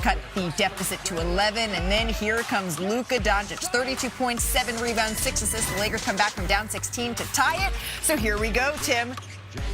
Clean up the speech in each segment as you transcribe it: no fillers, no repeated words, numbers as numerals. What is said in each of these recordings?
cut the deficit to 11. And then here comes Luka Doncic, 32 points, 7 rebounds, 6 assists. The Lakers come back from down 16 to tie it. So here we go, Tim.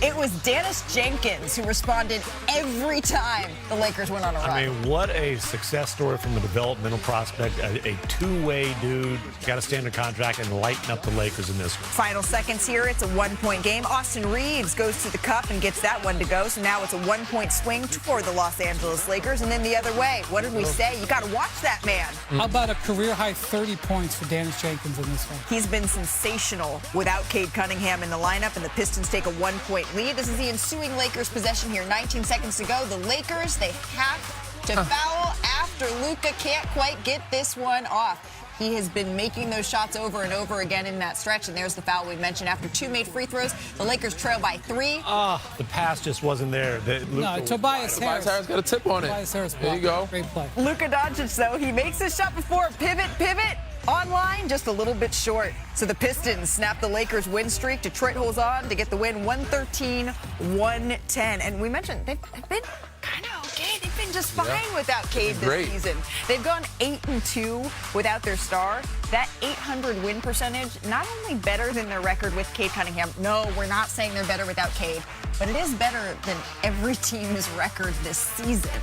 It was Dennis Jenkins who responded every time the Lakers went on a run. I mean, what a success story from a developmental prospect, a two-way dude, got a standard contract and lighten up the Lakers in this one. Final seconds here. It's a one-point game. Austin Reeves goes to the cup and gets that one to go. So now it's a one-point swing for the Los Angeles Lakers. And then the other way, what did we say? You got to watch that man. How about a career-high 30 points for Dennis Jenkins in this one? He's been sensational without Cade Cunningham in the lineup, and the Pistons take a one-point lead. This is the ensuing Lakers possession here. 19 seconds to go. The Lakers, they have to foul after Luka can't quite get this one off. He has been making those shots over and over again in that stretch, and there's the foul we mentioned. After 2 made free throws, the Lakers trail by 3. The pass just wasn't there. No, Tobias Harris. Tobias Harris got a tip on it. Tobias Harris there you go. Great play. Luka Doncic, though, he makes his shot before. Pivot. Online, just a little bit short. So the Pistons snap the Lakers' win streak. Detroit holds on to get the win, 113-110. And we mentioned they've been kind of okay. They've been just fine without Cade this season. They've gone 8-2 without their star. That 800 win percentage, not only better than their record with Cade Cunningham. No, we're not saying they're better without Cade, but it is better than every team's record this season.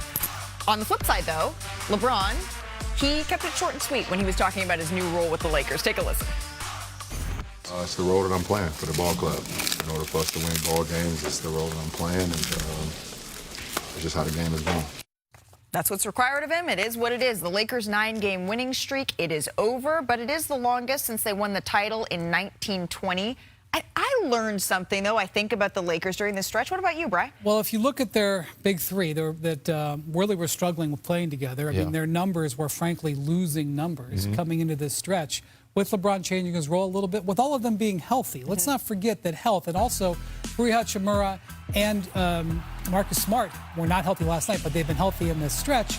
On the flip side, though, LeBron, he kept it short and sweet when he was talking about his new role with the Lakers. Take a listen. It's the role that I'm playing for the ball club. In order for us to win ball games, it's the role that I'm playing, and it's just how the game is going. That's what's required of him. It is what it is. The Lakers' 9-game winning streak, it is over, but it is the longest since they won the title in 1920. I learned something, though, I think, about the Lakers during this stretch. What about you, Bri? Well, if you look at their big three that really were struggling with playing together, I mean, their numbers were, frankly, losing numbers coming into this stretch. With LeBron changing his role a little bit, with all of them being healthy. Let's not forget that health, and also Rui Hachimura and Marcus Smart were not healthy last night, but they've been healthy in this stretch.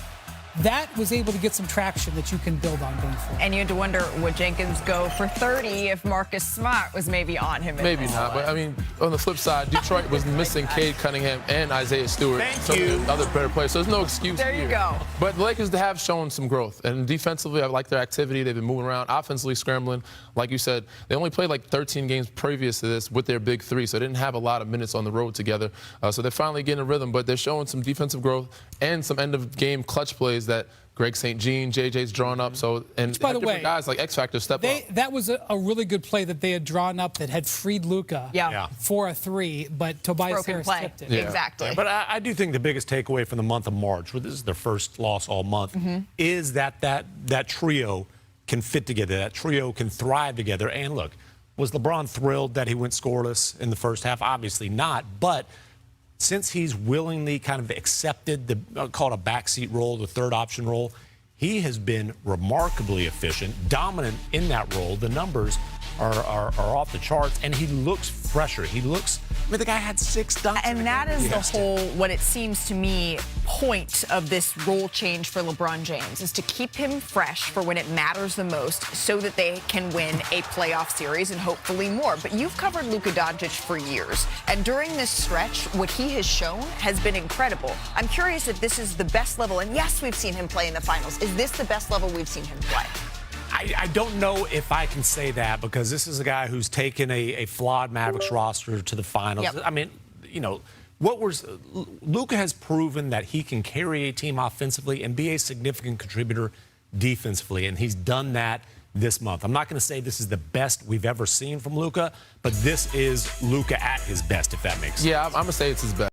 That was able to get some traction that you can build on going forward. And you had to wonder, would Jenkins go for 30 if Marcus Smart was maybe on him? Maybe not, but I mean, on the flip side, Detroit was missing Cade Cunningham and Isaiah Stewart. Some of the other better players, so there's no excuse There you here. go. But the Lakers have shown some growth, and defensively, I like their activity. They've been moving around, offensively scrambling. Like you said, they only played like 13 games previous to this with their big three, so they didn't have a lot of minutes on the road together. So they're finally getting a rhythm, but they're showing some defensive growth and some end-of-game clutch plays that Greg St. Jean, JJ's drawn up. So, and by the way, guys like X Factor step up. That was a really good play that they had drawn up that had freed Luka for a 3, but Tobias Harris tipped it. Exactly. But I do think the biggest takeaway from the month of March, where this is their first loss all month, is that trio can fit together. That trio can thrive together. And look, was LeBron thrilled that he went scoreless in the first half? Obviously not. But since he's willingly kind of accepted the called a backseat role, the third option role, he has been remarkably efficient, dominant in that role. The numbers are off the charts, and he looks fresher. He looks, I mean, the guy had 6 dunks. And that is the whole, what it seems to me, point of this role change for LeBron James, is to keep him fresh for when it matters the most so that they can win a playoff series and hopefully more. But you've covered Luka Doncic for years, and during this stretch, what he has shown has been incredible. I'm curious if this is the best level, and yes, we've seen him play in the finals. Is this the best level we've seen him play? I don't know if I can say that, because this is a guy who's taken a flawed Mavericks roster to the finals. I mean, you know, Luka has proven that he can carry a team offensively and be a significant contributor defensively, and he's done that this month. I'm not going to say this is the best we've ever seen from Luka, but this is Luka at his best, if that makes sense. Yeah, I'm going to say it's his best.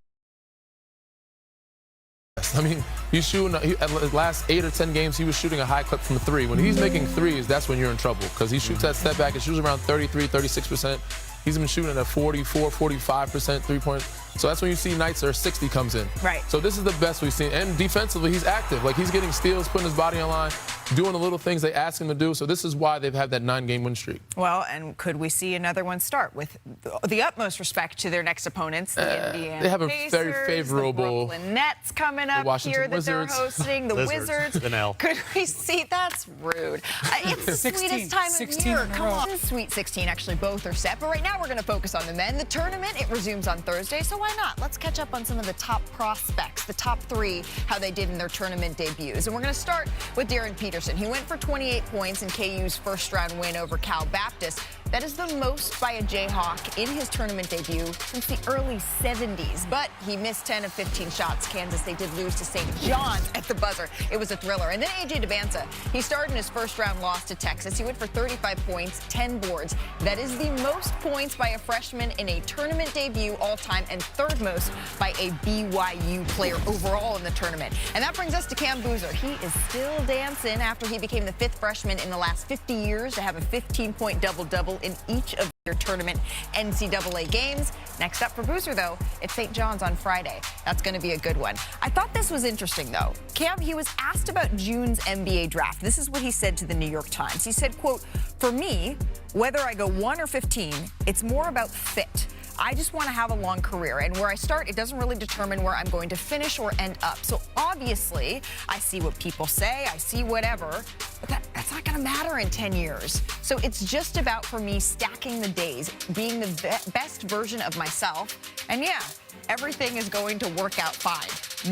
I mean, he's shooting, at the last 8 or 10 games, he was shooting a high clip from 3. When he's making threes, that's when you're in trouble, because he shoots that step back. He shoots around 33, 36%. He's been shooting at 44, 45% three-point. So that's when you see nights where 60 comes in. Right. So this is the best we've seen. And defensively, he's active. Like, he's getting steals, putting his body on line, doing the little things they ask him to do. So this is why they've had that 9-game win streak. Well, and could we see another one start? With the utmost respect to their next opponents, the Indiana they have a Pacers, very favorable the Brooklyn Nets coming up here that they're hosting, the Wizards. Could we see? That's rude. It's the 16, sweetest time of 16 year. in a Come row. on. Sweet 16, actually, both are set. But right now we're going to focus on the men. The tournament, it resumes on Thursday. So why not? Let's catch up on some of the top prospects, the top 3, how they did in their tournament debuts. And we're going to start with Darren Peterson. He went for 28 points in KU's first-round win over Cal Baptist. That is the most by a Jayhawk in his tournament debut since the early 70s. But he missed 10 of 15 shots. Kansas, they did lose to St. John's at the buzzer. It was a thriller. And then A.J. Debanza, he started in his first-round loss to Texas. He went for 35 points, 10 boards. That is the most points by a freshman in a tournament debut all-time and third most by a BYU player overall in the tournament. And that brings us to Cam Boozer. He is still dancing after he became the 5th freshman in the last 50 years to have a 15-point double-double in each of their tournament NCAA games. Next up for Boozer, though, it's St. John's on Friday. That's going to be a good one. I thought this was interesting, though. Cam, he was asked about June's NBA draft. This is what he said to the New York Times. He said, quote, "For me, whether I go 1 or 15, it's more about fit. I just want to have a long career, and where I start, it doesn't really determine where I'm going to finish or end up. So obviously, I see what people say, I see whatever, but that's not going to matter in 10 years. So it's just about, for me, stacking the days, being the best version of myself, and yeah, everything is going to work out fine."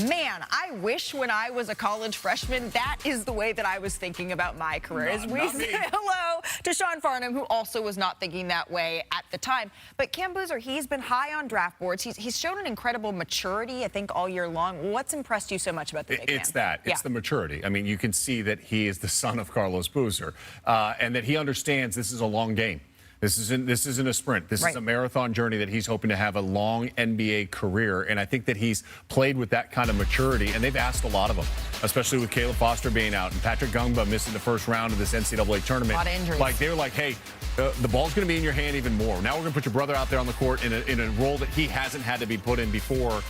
Man, I wish when I was a college freshman, that is the way that I was thinking about my career. As we say hello to Sean Farnham, who also was not thinking that way at the time. But Cam Boozer, he's been high on draft boards. He's shown an incredible maturity, I think, all year long. What's impressed you so much about the big man? It's the maturity. I mean, you can see that he is the son of Carlos Boozer, and that he understands this is a long game. This isn't a sprint. This is a marathon journey that he's hoping to have a long NBA career. And I think that he's played with that kind of maturity. And they've asked a lot of him, especially with Caleb Foster being out and Patrick Gungba missing the first round of this NCAA tournament. A lot of injuries. Like, they were like, hey, the ball's going to be in your hand even more. Now we're going to put your brother out there on the court in a role that he hasn't had to be put in before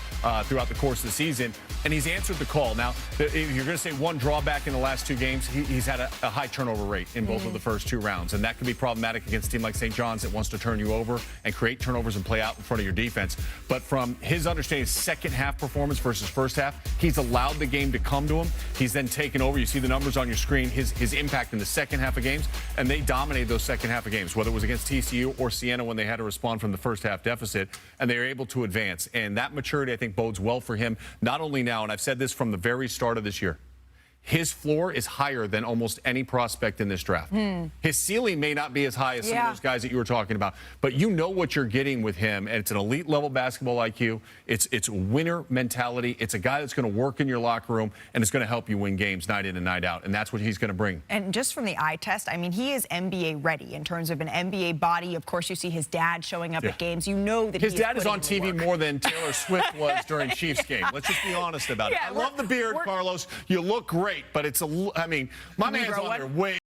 throughout the course of the season. And he's answered the call. Now, if you're going to say one drawback in the last 2 games, he's had a high turnover rate in both of the first 2 rounds. And that can be problematic against a team like St. John's that wants to turn you over and create turnovers and play out in front of your defense. But from his understanding, second half performance versus first half, he's allowed the game to come to him. He's then taken over. You see the numbers on your screen, his impact in the second half of games, and they dominated those second half of games, whether it was against TCU or Siena when they had to respond from the first half deficit, and they were able to advance. And that maturity, I think, bodes well for him, not only now, and I've said this from the very start of this year, his floor is higher than almost any prospect in this draft. His ceiling may not be as high as some of those guys that you were talking about, but you know what you're getting with him, and it's an elite level basketball IQ. It's winner mentality. It's a guy that's going to work in your locker room, and it's going to help you win games night in and night out, and that's what he's going to bring. And just from the eye test, I mean, he is NBA ready in terms of an NBA body. Of course, you see his dad showing up at games. You know that his dad is on TV more than Taylor Swift was during Chiefs game. Let's just be honest about it. I love the beard, Carlos. You look great. But it's I mean, my man's on there way